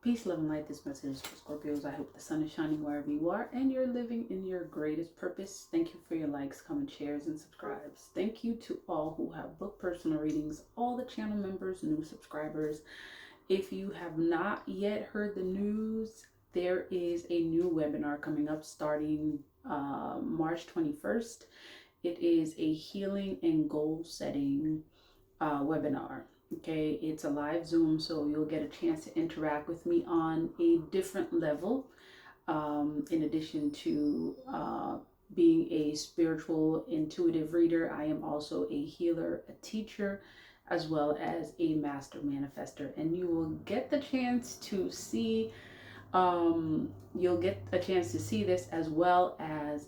Peace, love, and light. This message is for Scorpios. I hope the sun is shining wherever you are and you're living in your greatest purpose. Thank you for your likes, comments, shares, and subscribes. Thank you to all who have booked personal readings, all the channel members, new subscribers. If you have not yet heard the news, there is a new webinar coming up starting March 21st. It is a healing and goal setting webinar. Okay, it's a live Zoom, so you'll get a chance to interact with me on a different level. In addition to being a spiritual intuitive reader, I am also a healer, a teacher, as well as a master manifester. And you will get the chance to see, this as well as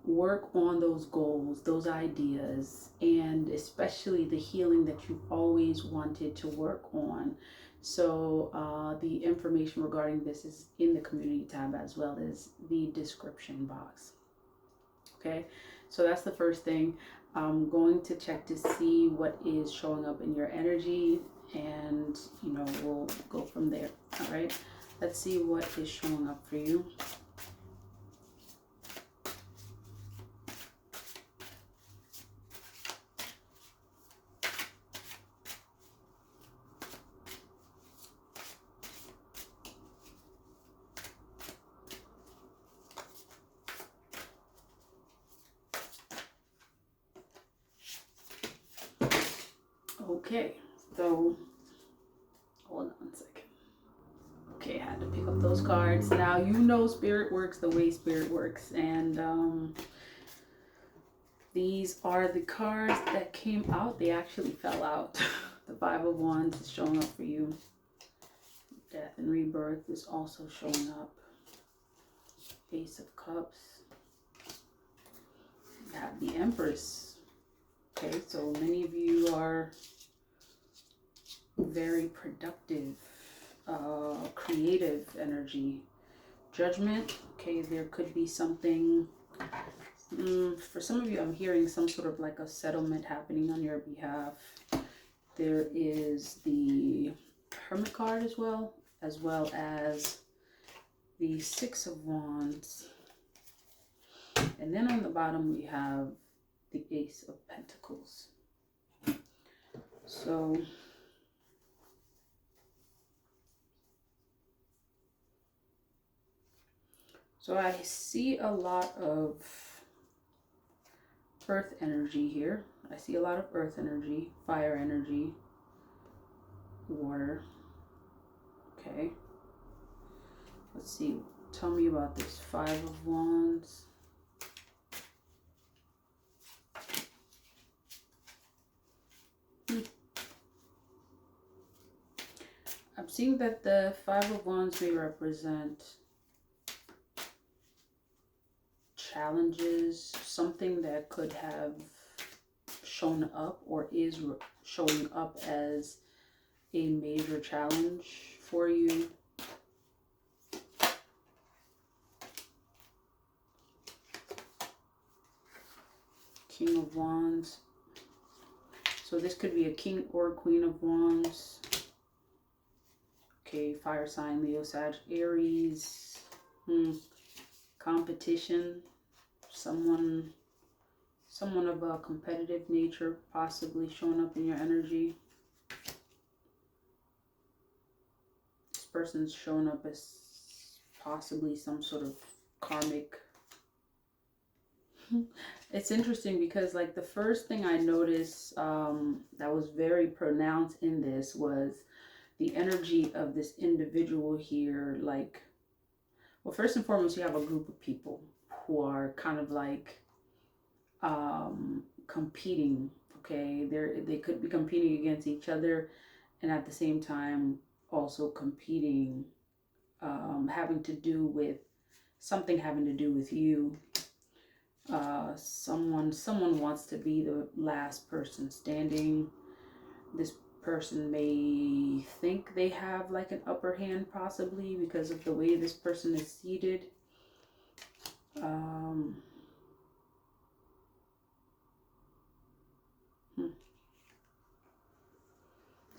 work on those goals, those ideas, and especially the healing that you've always wanted to work on. So the information regarding this is in the community tab as well as the description box. Okay, so that's the first thing. I'm going to check to see what is showing up in your energy, and we'll go from there. All right, let's see what is showing up for you. Okay, so hold on a second. Okay, I had to pick up those cards. Now Spirit works the way Spirit works, and these are the cards that came out. They actually fell out. The Five of Wands is showing up for you. Death and Rebirth is also showing up. Ace of Cups. You have the Empress. Okay, so many of you are very productive, creative energy. Judgment. Okay, there could be something. For some of you, I'm hearing some sort of like a settlement happening on your behalf. There is the Hermit card as well as the Six of Wands. And then on the bottom, we have the Ace of Pentacles. So I see a lot of earth energy here. I see a lot of earth energy, fire energy, water. Okay. Let's see. Tell me about this Five of Wands. I'm seeing that the Five of Wands may represent challenges, something that could have shown up or is showing up as a major challenge for you. King of Wands. So this could be a King or Queen of Wands. Okay, fire sign, Leo, Sag, Aries. Competition. Someone of a competitive nature possibly showing up in your energy. This person's showing up as possibly some sort of karmic. It's interesting because like the first thing I noticed that was very pronounced in this was the energy of this individual here. Like, well, first and foremost, you have a group of people who are kind of like competing. Okay, they could be competing against each other, and at the same time also competing, having to do with you. Someone wants to be the last person standing. This person may think they have like an upper hand, possibly because of the way this person is seated.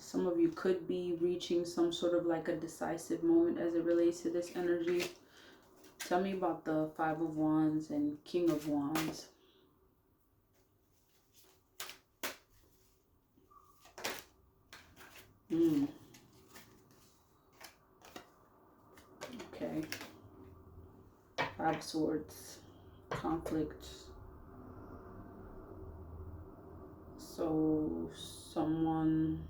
Some of you could be reaching some sort of like a decisive moment as it relates to this energy. Tell me about the Five of Wands and King of Wands. Okay. Five of Swords. Conflict. So someone...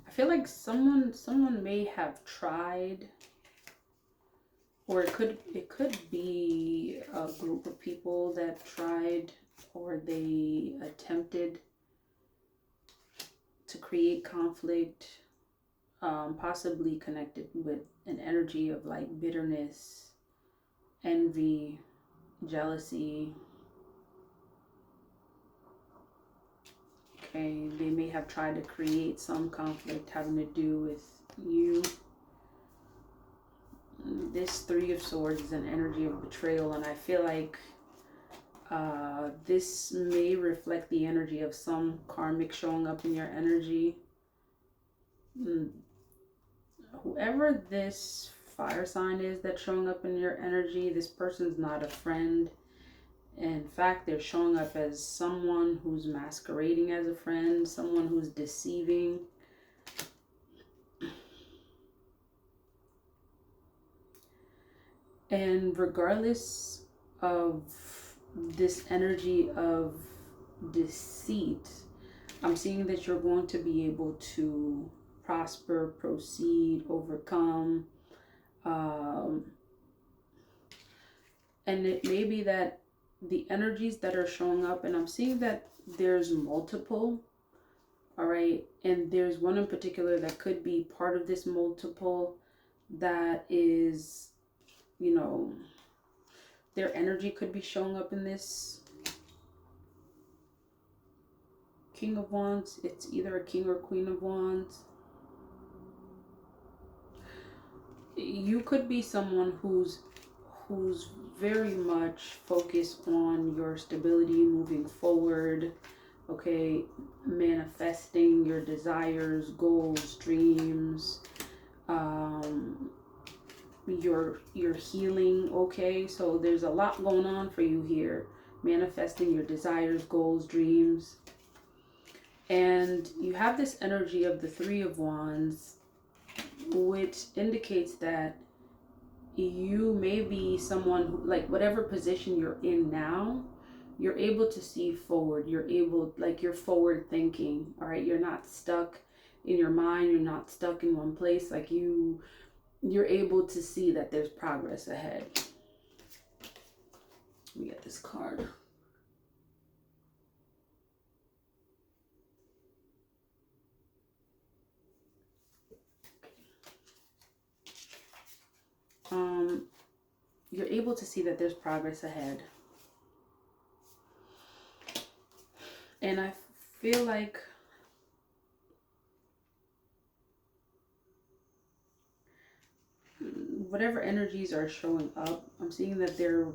I feel like someone may have tried, or it could be a group of people that tried, or they attempted to create conflict, possibly connected with an energy of like bitterness, envy, jealousy. Okay, they may have tried to create some conflict having to do with you. This Three of Swords is an energy of betrayal, and I feel like this may reflect the energy of some karmic showing up in your energy. Whoever this fire sign is that's showing up in your energy, this person's not a friend. In fact, they're showing up as someone who's masquerading as a friend, someone who's deceiving. And regardless of this energy of deceit, I'm seeing that you're going to be able to prosper, proceed, overcome. And it may be that the energies that are showing up, and I'm seeing that there's multiple, all right, and there's one in particular that could be part of this multiple that is, you know, their energy could be showing up in this King of Wands. It's either a King or Queen of Wands. You could be someone who's very much focused on your stability moving forward, okay, manifesting your desires, goals, dreams, your healing, okay? So there's a lot going on for you here, manifesting your desires, goals, dreams. And you have this energy of the Three of Wands, which indicates that you may be someone who, like, whatever position you're in now, you're able to see forward. You're able, like, you're forward thinking, all right? You're not stuck in your mind. You're not stuck in one place. Like, you're able to see that there's progress ahead. Let me get this card. You're able to see that there's progress ahead. And I feel like whatever energies are showing up, I'm seeing that there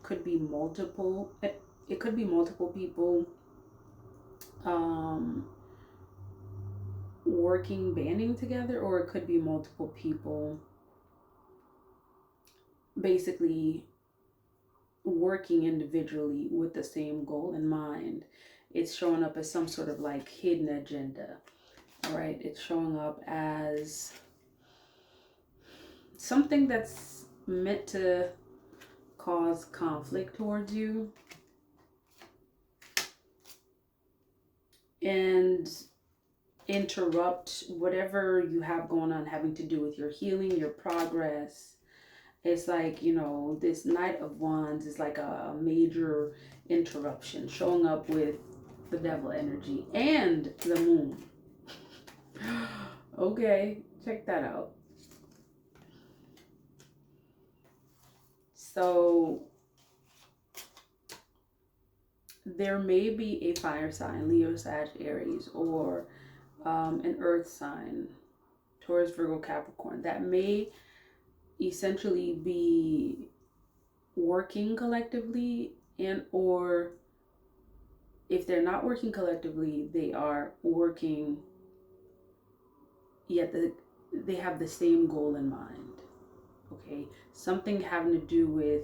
could be multiple, it could be multiple people working, banding together, or it could be multiple people basically working individually with the same goal in mind. It's showing up as some sort of like hidden agenda. All right, it's showing up as something that's meant to cause conflict towards you and interrupt whatever you have going on having to do with your healing, your progress. It's like, you know, this Knight of Wands is like a major interruption, showing up with the devil energy and the moon. Okay, check that out. So there may be a fire sign, Leo, Sag, Aries, or an earth sign, Taurus, Virgo, Capricorn, that may essentially be working collectively and or if they're not working collectively, they are working, yet they have the same goal in mind. Okay, something having to do with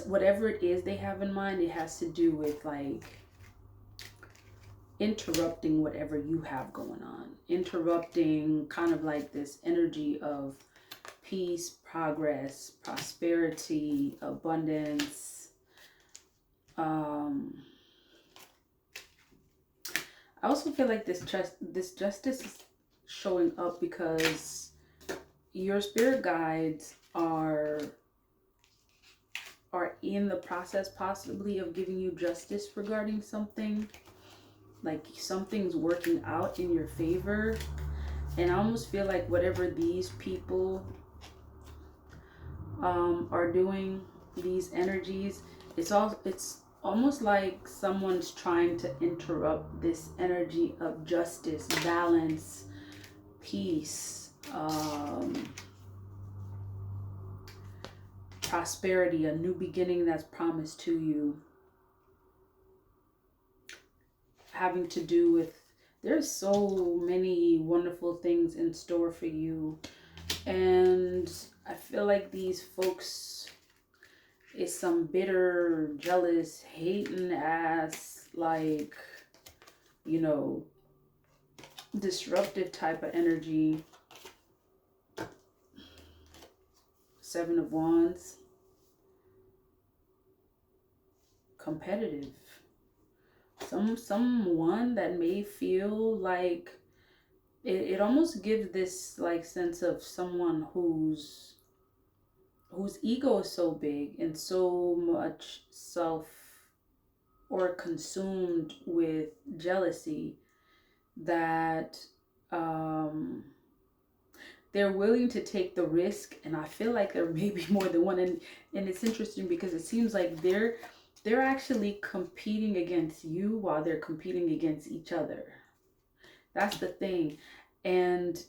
whatever it is they have in mind. It has to do with like interrupting whatever you have going on, interrupting kind of like this energy of peace, progress, prosperity, abundance. I also feel like this justice is showing up because your spirit guides are in the process possibly of giving you justice regarding something. Like something's working out in your favor. And I almost feel like whatever these people are doing, these energies, it's almost like someone's trying to interrupt this energy of justice, balance, peace, prosperity, a new beginning that's promised to you, having to do with, there's so many wonderful things in store for you. And I feel like these folks is some bitter, jealous, hating ass, like, you know, disruptive type of energy. 7 of Wands. Competitive. Someone that may feel like it almost gives this like sense of someone whose ego is so big and so much self or consumed with jealousy that they're willing to take the risk. And I feel like there may be more than one, and it's interesting because it seems like they're actually competing against you while they're competing against each other. That's the thing. And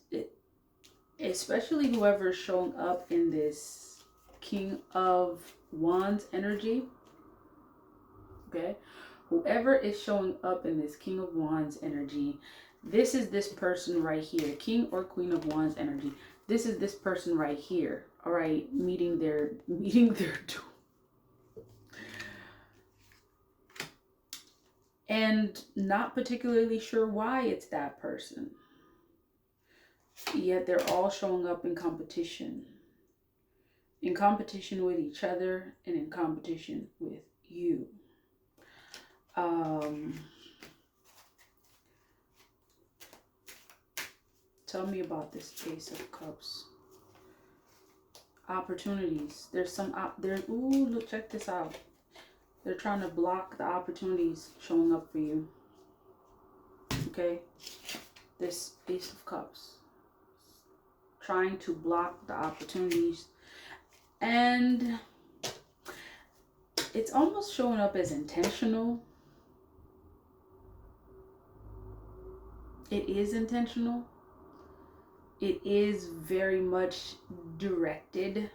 especially whoever's showing up in this King of Wands energy. Okay? Whoever is showing up in this King of Wands energy, this is this person right here. King or Queen of Wands energy. This is this person right here. All right? Meeting their doom. And not particularly sure why it's that person. Yet they're all showing up in competition. In competition with each other and in competition with you. Tell me about this Ace of Cups. Opportunities. There's some ooh, look, check this out. They're trying to block the opportunities showing up for you. Okay? This Ace of Cups. Trying to block the opportunities. And it's almost showing up as intentional. It is intentional. It is very much directed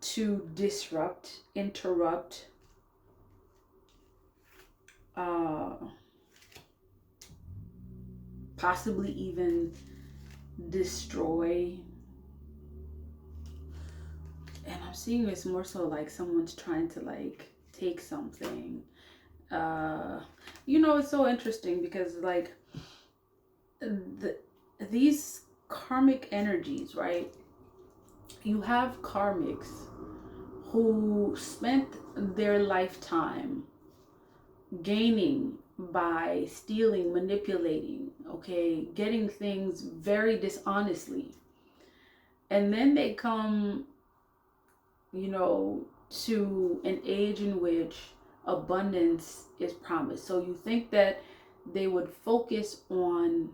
to disrupt, interrupt, possibly even destroy. And I'm seeing this more so like someone's trying to like take something. You know, it's so interesting because like these karmic energies, right? You have karmics who spent their lifetime gaining by stealing, manipulating, okay, getting things very dishonestly. And then they come, you know, to an age in which abundance is promised. So you think that they would focus on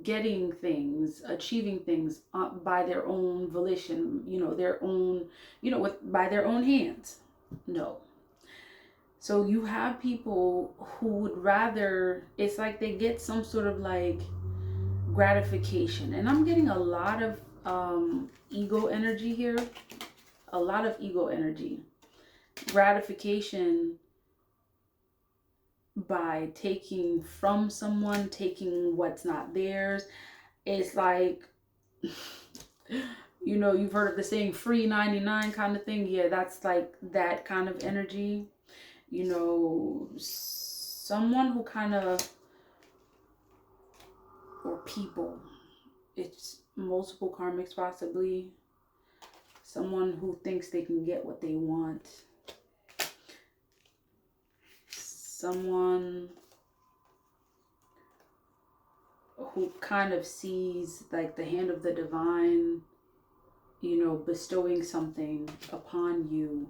getting things, achieving things by their own volition, you know, their own, you know, by their own hands. No. So you have people who would rather, it's like they get some sort of like gratification. And I'm getting a lot of ego energy here. A lot of ego energy. Gratification by taking from someone, taking what's not theirs. It's like, you know, you've heard of the saying free 99 kind of thing. Yeah, that's like that kind of energy. You know, someone who kind of, or people, it's multiple karmics possibly. Someone who thinks they can get what they want. Someone who kind of sees like the hand of the divine, you know, bestowing something upon you.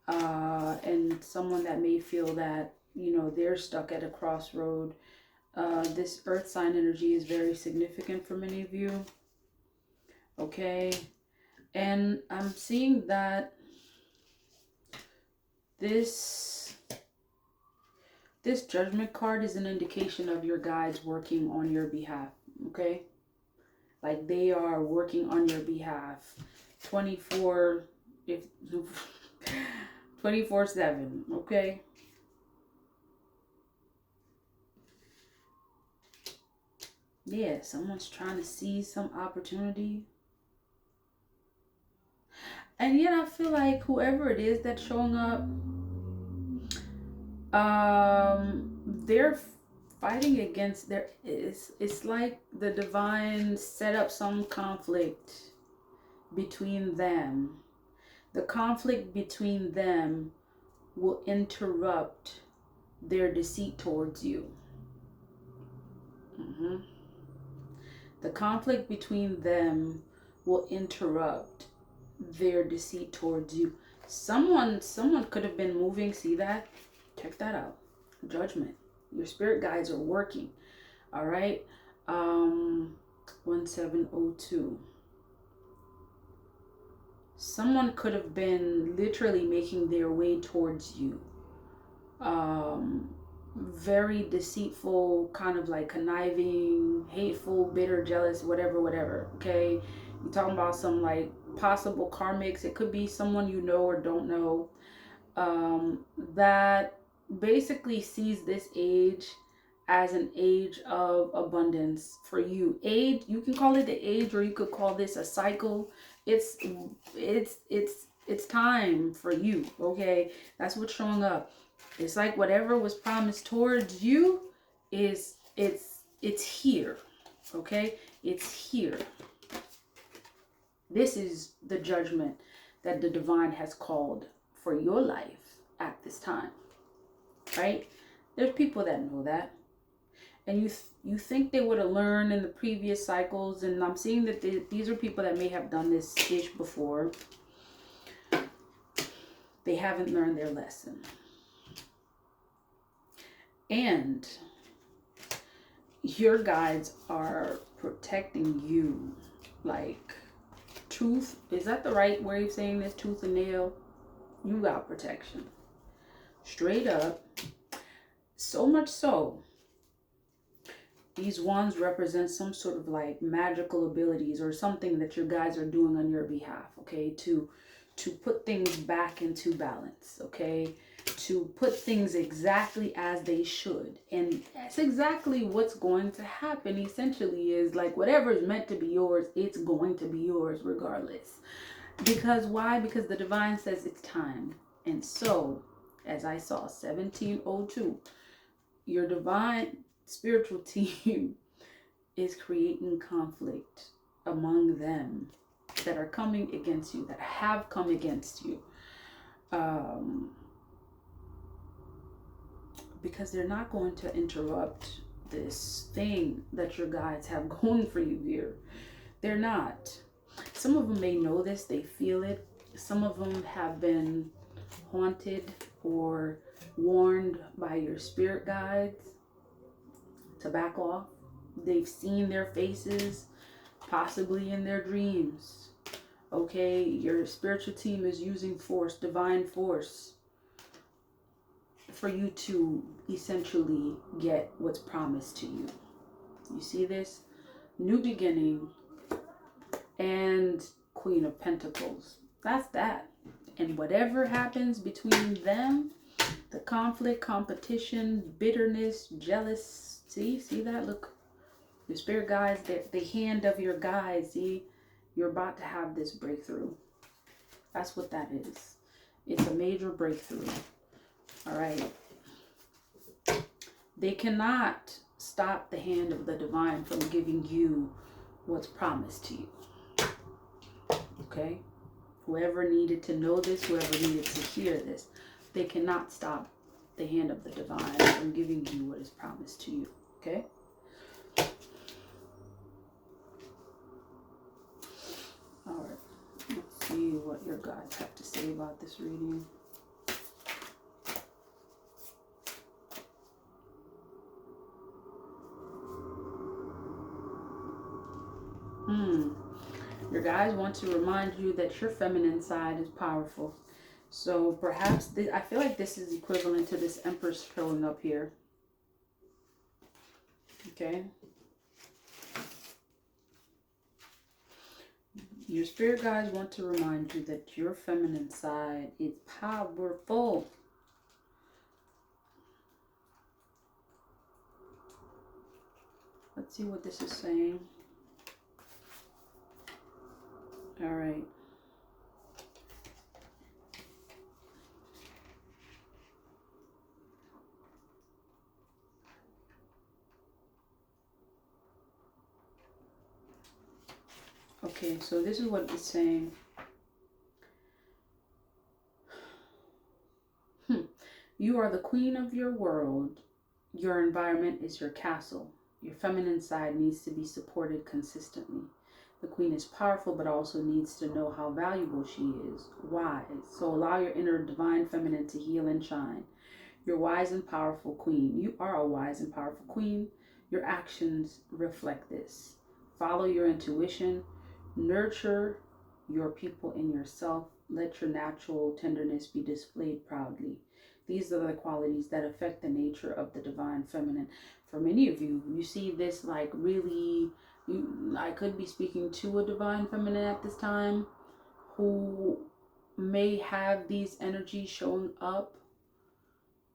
And someone that may feel that, you know, they're stuck at a crossroad. This earth sign energy is very significant for many of you. Okay. And I'm seeing that this Judgment card is an indication of your guides working on your behalf. Okay. Like they are working on your behalf 24/7. Okay. Yeah, someone's trying to seize some opportunity. And yet I feel like whoever it is that's showing up, they're fighting against their, it's like the divine set up some conflict between them. The conflict between them will interrupt their deceit towards you. The conflict between them will interrupt their deceit towards you. Someone could have been moving. See that? Check that out. Judgment. Your spirit guides are working. All right. 1702. Someone could have been literally making their way towards you. Very deceitful, kind of like conniving, hateful, bitter, jealous, whatever. Okay. You're talking about some like possible karmics. It could be someone you know or don't know, that basically sees this age as an age of abundance for you. Age, you can call it the age, or you could call this a cycle. It's time for you. Okay, that's what's showing up. It's like whatever was promised towards you is it's here. Okay, it's here. This is the judgment that the divine has called for your life at this time, right? There's people that know that, and you think they would have learned in the previous cycles, and I'm seeing that these are people that may have done this ish before. They haven't learned their lesson, and your guides are protecting you. Like tooth, is that the right way of saying this? Tooth and nail. You got protection. Straight up. So much so, these wands represent some sort of like magical abilities or something that your guys are doing on your behalf, okay? To put things back into balance, okay? To put things exactly as they should. And that's exactly what's going to happen, essentially, is like whatever is meant to be yours, it's going to be yours regardless. Because why? Because the divine says it's time. And so, as I saw, 1702, your divine spiritual team is creating conflict among them that are coming against you, that have come against you. Because they're not going to interrupt this thing that your guides have going for you here. They're not. Some of them may know this, they feel it. Some of them have been haunted or warned by your spirit guides to back off. They've seen their faces, possibly in their dreams. Okay, your spiritual team is using force, divine force, for you to essentially get what's promised to you. You see this? New beginning and Queen of Pentacles. That's that. And whatever happens between them, The conflict, competition, bitterness, jealous. See that? Look, your spirit guides, the hand of your guides. See, you're about to have this breakthrough. That's what that is. It's a major breakthrough. All right. They cannot stop the hand of the divine from giving you what's promised to you. Okay? Whoever needed to know this, whoever needed to hear this, they cannot stop the hand of the divine from giving you what is promised to you. Okay? All right. Let's see what your guides have to say about this reading. Your guides want to remind you that your feminine side is powerful. So perhaps I feel like this is equivalent to this Empress showing up here. Okay. Your spirit guides want to remind you that your feminine side is powerful. Let's see what this is saying. All right. Okay, so this is what it's saying. You are the queen of your world. Your environment is your castle. Your feminine side needs to be supported consistently. The queen is powerful, but also needs to know how valuable she is. Wise. So allow your inner divine feminine to heal and shine. You're wise and powerful queen. You are a wise and powerful queen. Your actions reflect this. Follow your intuition. Nurture your people and yourself. Let your natural tenderness be displayed proudly. These are the qualities that affect the nature of the divine feminine. For many of you, you see this like really... I could be speaking to a divine feminine at this time who may have these energies showing up,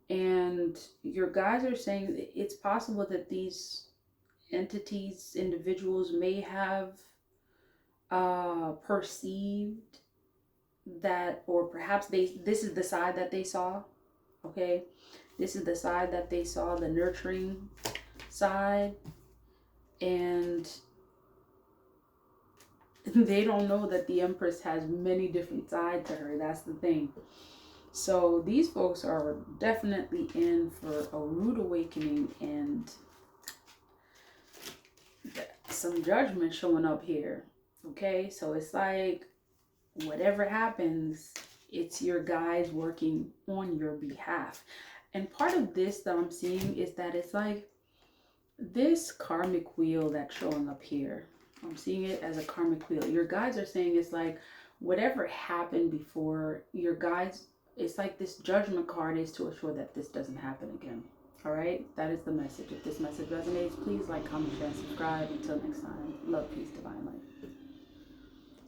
and your guides are saying it's possible that these entities, individuals may have perceived that, or perhaps this is the side that they saw. Okay, this is the side that they saw, the nurturing side. And they don't know that the Empress has many different sides to her. That's the thing. So these folks are definitely in for a rude awakening and some judgment showing up here. Okay, so it's like whatever happens, it's your guys working on your behalf. And part of this that I'm seeing is that it's like this karmic wheel that's showing up here. I'm seeing it as a karmic wheel. Your guides are saying it's like whatever happened before, your guides, it's like this judgment card is to assure that this doesn't happen again. All right, that is the message. If this message resonates, please like, comment, share, and subscribe. Until next time, love, peace, divine light.